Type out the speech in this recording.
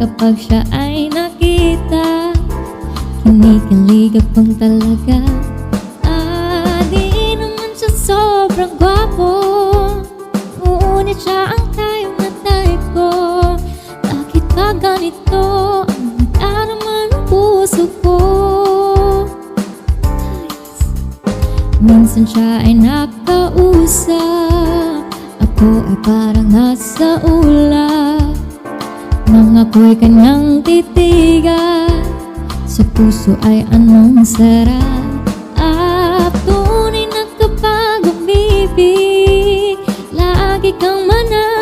kapag siya ay nakita. Kinikilig akong talaga. Di naman siya sobrang gwapo, ngunit siya ang type na type ko. Bakit ba ganito ang nag-arama ng puso ko? Minsan siya ay nakausap, ako ay parang nasa ulap. Nang ako'y kanyang titigan, sa puso ay anong sarap. Tunay na kapag umibig, lagi kang mananatiling